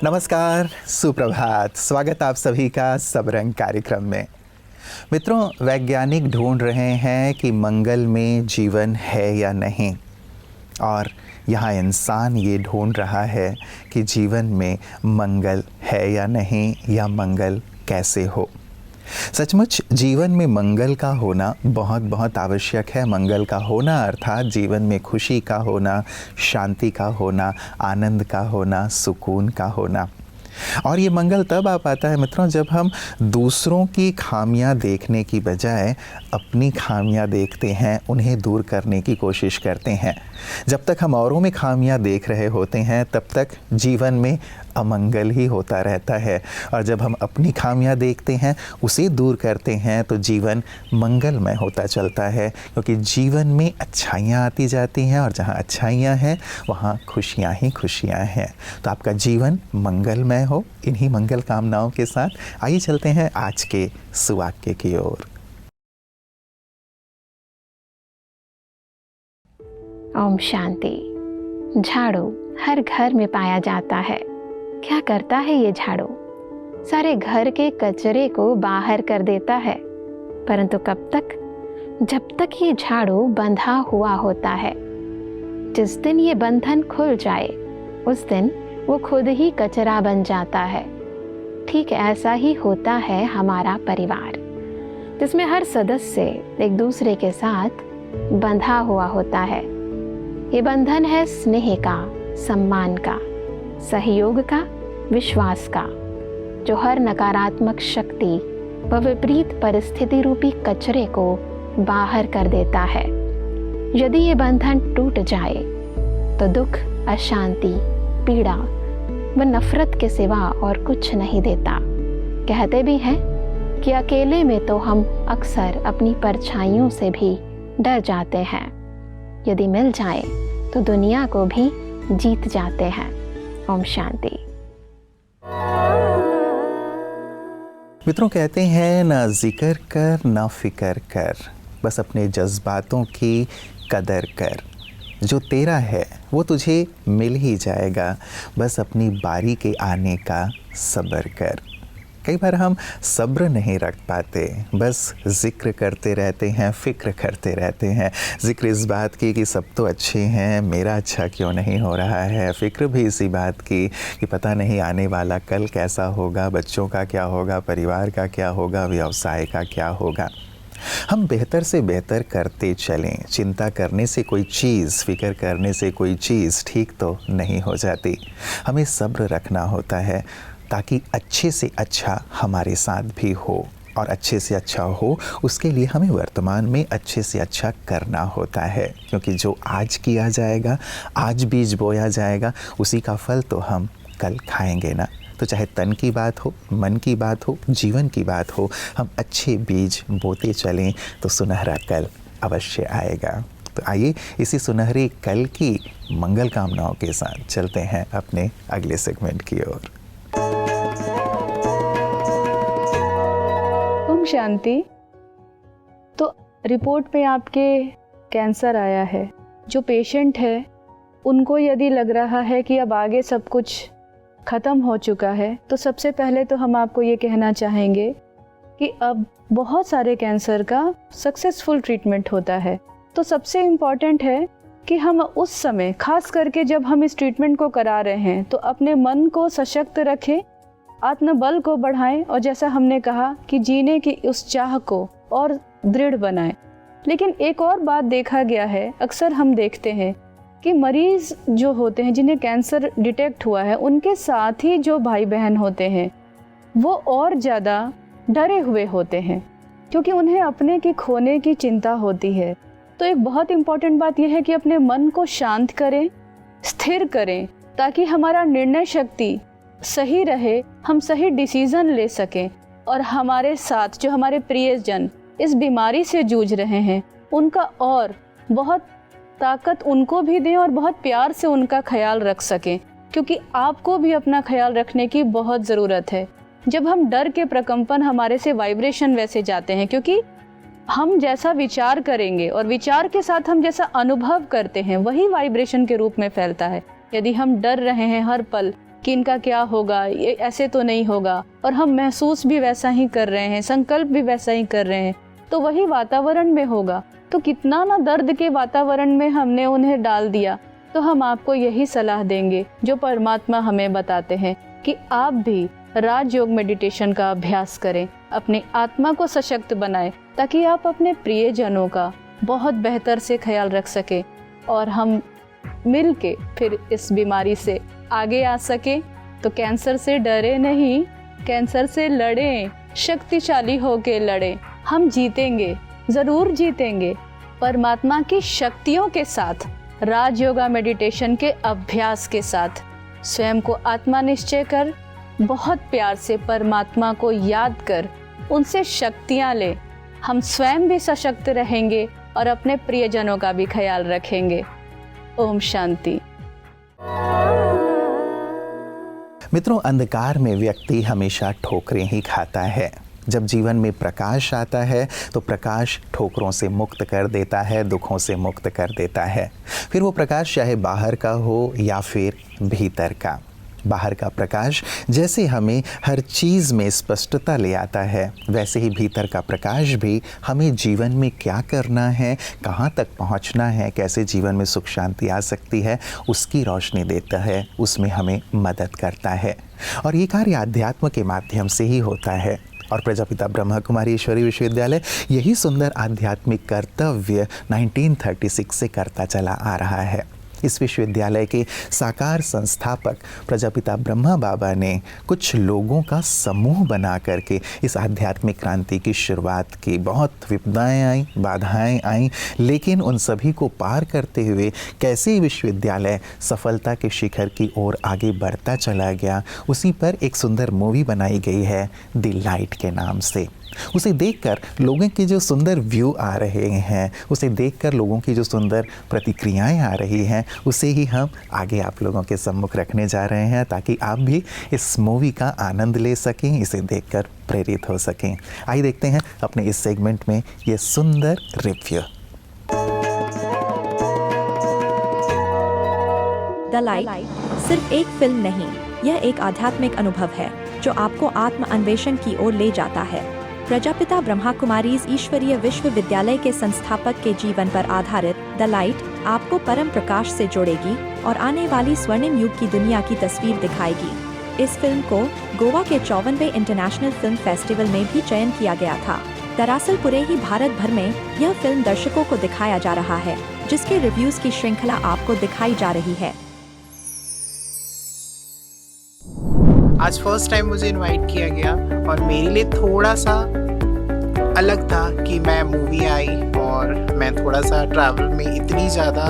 नमस्कार, सुप्रभात। स्वागत आप सभी का सब रंग कार्यक्रम में। मित्रों, वैज्ञानिक ढूंढ रहे हैं कि मंगल में जीवन है या नहीं, और यहाँ इंसान ये ढूंढ रहा है कि जीवन में मंगल है या नहीं, या मंगल कैसे हो। सचमुच जीवन में मंगल का होना बहुत बहुत आवश्यक है। मंगल का होना अर्थात जीवन में खुशी का होना, शांति का होना, आनंद का होना, सुकून का होना। और ये मंगल तब आ पाता है मित्रों जब हम दूसरों की खामियां देखने की बजाय अपनी खामियां देखते हैं, उन्हें दूर करने की कोशिश करते हैं। जब तक हम औरों में खामियां देख रहे होते हैं तब तक जीवन में अमंगल ही होता रहता है, और जब हम अपनी खामियां देखते हैं, उसे दूर करते हैं, तो जीवन मंगलमय होता चलता है। क्योंकि जीवन में अच्छाइयाँ आती जाती हैं, और जहाँ अच्छाइयाँ हैं वहाँ खुशियाँ ही खुशियाँ हैं। तो आपका जीवन मंगलमय हो। इन्हीं मंगल कामनाओं के साथ आइए चलते हैं आज के सुवाक्य की ओर। ओम शांति। झाड़ू हर घर में पाया जाता है। क्या करता है ये झाड़ू? सारे घर के कचरे को बाहर कर देता है। परंतु कब तक? जब तक ये झाड़ू बंधा हुआ होता है। जिस दिन ये बंधन खुल जाए उस दिन वो खुद ही कचरा बन जाता है। ठीक ऐसा ही होता है हमारा परिवार, जिसमें हर सदस्य एक दूसरे के साथ बंधा हुआ होता है। ये बंधन है स्नेह का, सम्मान का, सहयोग का, विश्वास का, जो हर नकारात्मक शक्ति व विपरीत परिस्थिति रूपी कचरे को बाहर कर देता है। यदि ये बंधन टूट जाए तो दुख, अशांति, पीड़ा व नफरत के सिवा और कुछ नहीं देता। कहते भी हैं कि अकेले में तो हम अक्सर अपनी परछाइयों से भी डर जाते हैं, यदि मिल जाए तो दुनिया को भी जीत जाते हैं। ओम शांति। मित्रों, कहते हैं ना जिक्र कर ना फिक्र कर, बस अपने जज्बातों की कदर कर। जो तेरा है वो तुझे मिल ही जाएगा, बस अपनी बारी के आने का सब्र कर। कई बार हम सब्र नहीं रख पाते, बस जिक्र करते रहते हैं, फ़िक्र करते रहते हैं। जिक्र इस बात की कि सब तो अच्छे हैं, मेरा अच्छा क्यों नहीं हो रहा है। फ़िक्र भी इसी बात की कि पता नहीं आने वाला कल कैसा होगा, बच्चों का क्या होगा, परिवार का क्या होगा, व्यवसाय का क्या होगा। हम बेहतर से बेहतर करते चलें। चिंता करने से कोई चीज़, फ़िक्र करने से कोई चीज़ ठीक तो नहीं हो जाती। हमें सब्र रखना होता है ताकि अच्छे से अच्छा हमारे साथ भी हो, और अच्छे से अच्छा हो उसके लिए हमें वर्तमान में अच्छे से अच्छा करना होता है। क्योंकि जो आज किया जाएगा, आज बीज बोया जाएगा, उसी का फल तो हम कल खाएंगे ना। तो चाहे तन की बात हो, मन की बात हो, जीवन की बात हो, हम अच्छे बीज बोते चलें तो सुनहरा कल अवश्य आएगा। तो आइए इसी सुनहरे कल की मंगल कामनाओं के साथ चलते हैं अपने अगले सेगमेंट की ओर। ओम शांति। तो रिपोर्ट में आपके कैंसर आया है। जो पेशेंट है उनको यदि लग रहा है कि अब आगे सब कुछ ख़त्म हो चुका है, तो सबसे पहले तो हम आपको ये कहना चाहेंगे कि अब बहुत सारे कैंसर का सक्सेसफुल ट्रीटमेंट होता है। तो सबसे इम्पॉर्टेंट है कि हम उस समय, खास करके जब हम इस ट्रीटमेंट को करा रहे हैं, तो अपने मन को सशक्त रखें, आत्मबल को बढ़ाएं, और जैसा हमने कहा कि जीने की उस चाह को और दृढ़ बनाएं। लेकिन एक और बात देखा गया है, अक्सर हम देखते हैं कि मरीज़ जो होते हैं, जिन्हें कैंसर डिटेक्ट हुआ है, उनके साथ ही जो भाई बहन होते हैं वो और ज़्यादा डरे हुए होते हैं, क्योंकि उन्हें अपने की खोने की चिंता होती है। तो एक बहुत इम्पॉर्टेंट बात यह है कि अपने मन को शांत करें, स्थिर करें, ताकि हमारा निर्णय शक्ति सही रहे, हम सही डिसीज़न ले सकें, और हमारे साथ जो हमारे प्रियजन इस बीमारी से जूझ रहे हैं उनका और बहुत ताकत उनको भी दें, और बहुत प्यार से उनका ख्याल रख सकें, क्योंकि आपको भी अपना ख्याल रखने की बहुत ज़रूरत है। जब हम डर के प्रकंपन, हमारे से वाइब्रेशन वैसे जाते हैं, क्योंकि हम जैसा विचार करेंगे और विचार के साथ हम जैसा अनुभव करते हैं वही वाइब्रेशन के रूप में फैलता है। यदि हम डर रहे हैं हर पल, कि इनका क्या होगा, ये ऐसे तो नहीं होगा, और हम महसूस भी वैसा ही कर रहे हैं, संकल्प भी वैसा ही कर रहे हैं, तो वही वातावरण में होगा। तो कितना ना दर्द के वातावरण में हमने उन्हें डाल दिया। तो हम आपको यही सलाह देंगे जो परमात्मा हमें बताते हैं कि आप भी राजयोग मेडिटेशन का अभ्यास करें, अपनी आत्मा को सशक्त बनाएं, ताकि आप अपने प्रियजनों का बहुत बेहतर से ख्याल रख सकें और हम मिल के फिर इस बीमारी से आगे आ सके। तो कैंसर से डरे नहीं, कैंसर से लड़ें, शक्तिशाली होके लड़ें। हम जीतेंगे, ज़रूर जीतेंगे, परमात्मा की शक्तियों के साथ, राजयोगा मेडिटेशन के अभ्यास के साथ। स्वयं को आत्मा निश्चय कर, बहुत प्यार से परमात्मा को याद कर, उनसे शक्तियाँ ले। हम स्वयं भी सशक्त रहेंगे और अपने प्रियजनों का भी ख्याल रखेंगे। ओम शांति। मित्रों, अंधकार में व्यक्ति हमेशा ठोकरें ही खाता है। जब जीवन में प्रकाश आता है तो प्रकाश ठोकरों से मुक्त कर देता है, दुखों से मुक्त कर देता है। फिर वो प्रकाश चाहे बाहर का हो या फिर भीतर का। बाहर का प्रकाश जैसे हमें हर चीज़ में स्पष्टता ले आता है, वैसे ही भीतर का प्रकाश भी हमें जीवन में क्या करना है, कहाँ तक पहुँचना है, कैसे जीवन में सुख शांति आ सकती है, उसकी रोशनी देता है, उसमें हमें मदद करता है। और ये कार्य अध्यात्म के माध्यम से ही होता है। और प्रजापिता ब्रह्मा कुमारी ईश्वरीय विश्वविद्यालय यही सुंदर आध्यात्मिक कर्तव्य 1936 से करता चला आ रहा है। इस विश्वविद्यालय के साकार संस्थापक प्रजापिता ब्रह्मा बाबा ने कुछ लोगों का समूह बना करके इस आध्यात्मिक क्रांति की शुरुआत की। बहुत विपदाएं आई, बाधाएं आई, लेकिन उन सभी को पार करते हुए कैसे विश्वविद्यालय सफलता के शिखर की ओर आगे बढ़ता चला गया, उसी पर एक सुंदर मूवी बनाई गई है द लाइट के नाम से। उसे देखकर लोगों के जो सुंदर व्यू आ रहे हैं, उसे देखकर लोगों की जो सुंदर प्रतिक्रियाएं आ रही हैं, उसे ही हम आगे आप लोगों के सम्मुख रखने जा रहे हैं, ताकि आप भी इस मूवी का आनंद ले सकें, इसे देखकर प्रेरित हो सकें। आइए देखते हैं अपने इस सेगमेंट में ये सुंदर रिव्यू। द लाइट सिर्फ एक फिल्म नहीं, यह एक आध्यात्मिक अनुभव है जो आपको आत्म अन्वेषण की ओर ले जाता है। प्रजापिता ब्रह्मा कुमारीज ईश्वरीय विश्वविद्यालय के संस्थापक के जीवन पर आधारित द लाइट आपको परम प्रकाश से जोड़ेगी और आने वाली स्वर्णिम युग की दुनिया की तस्वीर दिखाएगी। इस फिल्म को गोवा के 54वें इंटरनेशनल फिल्म फेस्टिवल में भी चयन किया गया था। दरअसल पूरे ही भारत भर में यह फिल्म दर्शकों को दिखाया जा रहा है, जिसके रिव्यूज की श्रृंखला आपको दिखाई जा रही है। आज फर्स्ट टाइम मुझे इनवाइट किया गया और मेरे लिए थोड़ा सा अलग था कि मैं मूवी आई और मैं थोड़ा सा ट्रैवल में इतनी ज़्यादा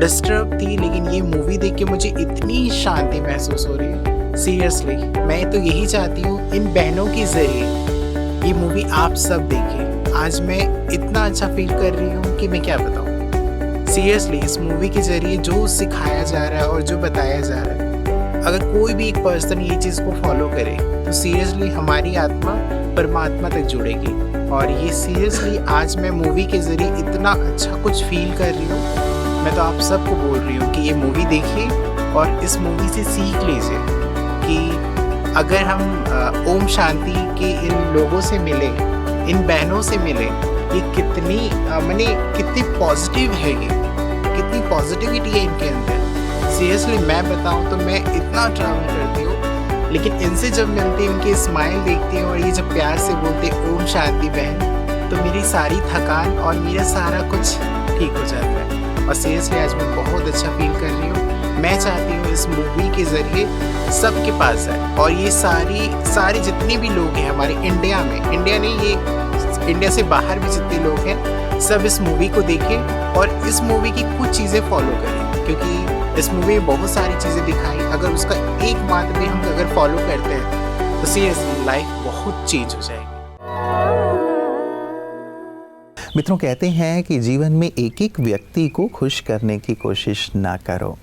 डिस्टर्ब थी, लेकिन ये मूवी देख के मुझे इतनी शांति महसूस हो रही है। सीरियसली मैं तो यही चाहती हूँ इन बहनों के ज़रिए ये मूवी आप सब देखें। आज मैं इतना अच्छा फील कर रही हूँ कि मैं क्या बताऊँ। सीरियसली इस मूवी के ज़रिए जो सिखाया जा रहा है और जो बताया जा रहा है, अगर कोई भी एक पर्सन ये चीज़ को फॉलो करे तो सीरियसली हमारी आत्मा परमात्मा तक जुड़ेगी। और ये सीरियसली आज मैं मूवी के ज़रिए इतना अच्छा कुछ फील कर रही हूँ। मैं तो आप सबको बोल रही हूँ कि ये मूवी देखिए और इस मूवी से सीख लीजिए कि अगर हम ओम शांति के इन लोगों से मिले, इन बहनों से मिले, ये कितनी कितनी पॉजिटिव है, ये कितनी पॉजिटिविटी है इनके अंदर। सीरियसली मैं बताऊं तो मैं इतना ट्रैवल करती हूँ, लेकिन इनसे जब मिलती हूँ, इनकी स्माइल देखती हूँ और ये जब प्यार से बोलते ओम शांति बहन, तो मेरी सारी थकान और मेरा सारा कुछ ठीक हो जाता है। और सीरियसली आज मैं बहुत अच्छा फील कर रही हूँ। मैं चाहती हूँ इस मूवी के ज़रिए सबके पास आए और ये सारी जितने भी लोग हैं हमारे इंडिया में, इंडिया नहीं, ये इंडिया से बाहर भी जितने लोग हैं, सब इस मूवी को देखें और इस मूवी की कुछ चीज़ें फॉलो करें, क्योंकि इस मूवी में बहुत सारी चीज़ें दिखाई, अगर उसका एक बात भी हम अगर फॉलो करते हैं तो सीरियसली लाइफ बहुत चेंज हो जाएगी। मित्रों, कहते हैं कि जीवन में एक एक व्यक्ति को खुश करने की कोशिश ना करो,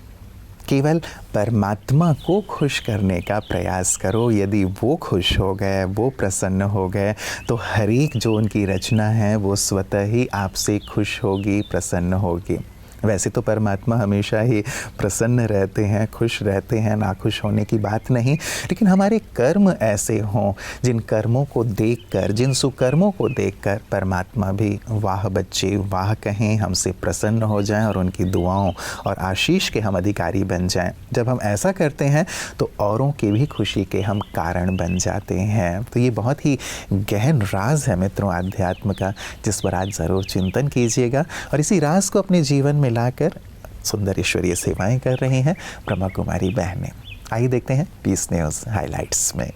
केवल परमात्मा को खुश करने का प्रयास करो। यदि वो खुश हो गए, वो प्रसन्न हो गए, तो हर एक जो उनकी रचना है वो स्वतः ही आपसे खुश होगी, प्रसन्न होगी। वैसे तो परमात्मा हमेशा ही प्रसन्न रहते हैं, खुश रहते हैं, नाखुश होने की बात नहीं, लेकिन हमारे कर्म ऐसे हों जिन कर्मों को देखकर, जिन सुकर्मों को देखकर परमात्मा भी वाह बच्चे वाह कहें, हमसे प्रसन्न हो जाएं और उनकी दुआओं और आशीष के हम अधिकारी बन जाएं। जब हम ऐसा करते हैं तो औरों की भी खुशी के हम कारण बन जाते हैं। तो ये बहुत ही गहन राज है मित्रों आध्यात्म का, जिस पर आज ज़रूर चिंतन कीजिएगा और इसी राज को अपने जीवन में लाकर सुंदर ईश्वरीय सेवाएं कर रही हैं ब्रह्मा कुमारी बहनें। आइए देखते हैं पीस न्यूज़ हाइलाइट्स में।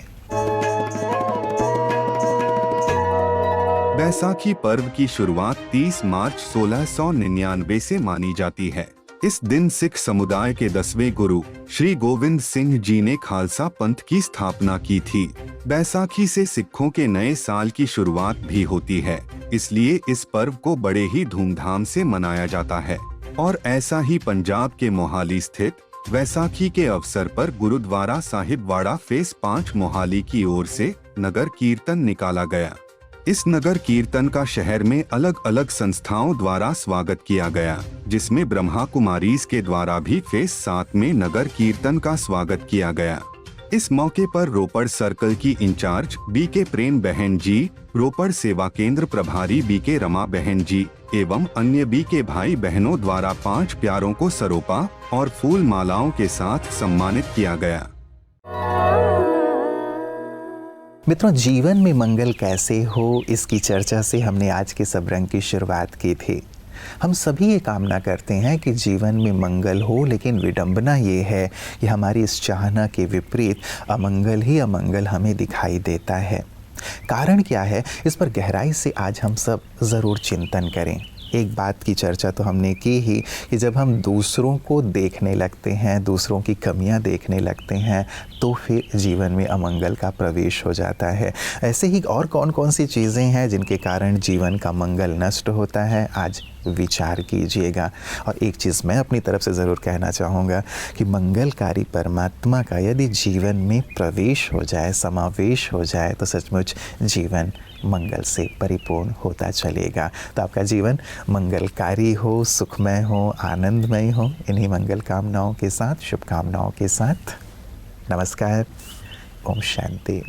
बैसाखी पर्व की शुरुआत 30 मार्च 1699 से मानी जाती है। इस दिन सिख समुदाय के 10वें गुरु श्री गोविंद सिंह जी ने खालसा पंथ की स्थापना की थी। बैसाखी से सिखों के नए साल की शुरुआत भी होती है, इसलिए इस पर्व को बड़े ही धूमधाम से मनाया जाता है। और ऐसा ही पंजाब के मोहाली स्थित बैसाखी के अवसर पर गुरुद्वारा साहिबवाड़ा फेस 5 मोहाली की ओर से नगर कीर्तन निकाला गया। इस नगर कीर्तन का शहर में अलग अलग संस्थाओं द्वारा स्वागत किया गया, जिसमें ब्रह्मा कुमारीज के द्वारा भी फेस 7 में नगर कीर्तन का स्वागत किया गया। इस मौके पर रोपड़ सर्कल की इंचार्ज बीके प्रेम बहन जी, रोपड़ सेवा केंद्र प्रभारी बीके रमा बहन जी एवं अन्य बीके भाई बहनों द्वारा 5 प्यारों को सरोपा और फूल मालाओं के साथ सम्मानित किया गया। मित्रों, जीवन में मंगल कैसे हो, इसकी चर्चा से हमने आज के सबरंग की शुरुआत की थी। हम सभी ये कामना करते हैं कि जीवन में मंगल हो, लेकिन विडंबना ये है कि हमारी इस चाहना के विपरीत अमंगल ही अमंगल हमें दिखाई देता है। कारण क्या है, इस पर गहराई से आज हम सब ज़रूर चिंतन करें। एक बात की चर्चा तो हमने की ही कि जब हम दूसरों को देखने लगते हैं, दूसरों की कमियां देखने लगते हैं, तो फिर जीवन में अमंगल का प्रवेश हो जाता है। ऐसे ही और कौन कौन सी चीज़ें हैं जिनके कारण जीवन का मंगल नष्ट होता है, आज विचार कीजिएगा। और एक चीज़ मैं अपनी तरफ से ज़रूर कहना चाहूँगा कि मंगलकारी परमात्मा का यदि जीवन में प्रवेश हो जाए, समावेश हो जाए, तो सचमुच जीवन मंगल से परिपूर्ण होता चलेगा। तो आपका जीवन मंगलकारी हो, सुखमय हो, आनंदमय हो। इन्हीं मंगल कामनाओं के साथ, शुभकामनाओं के साथ नमस्कार। ओम शांति।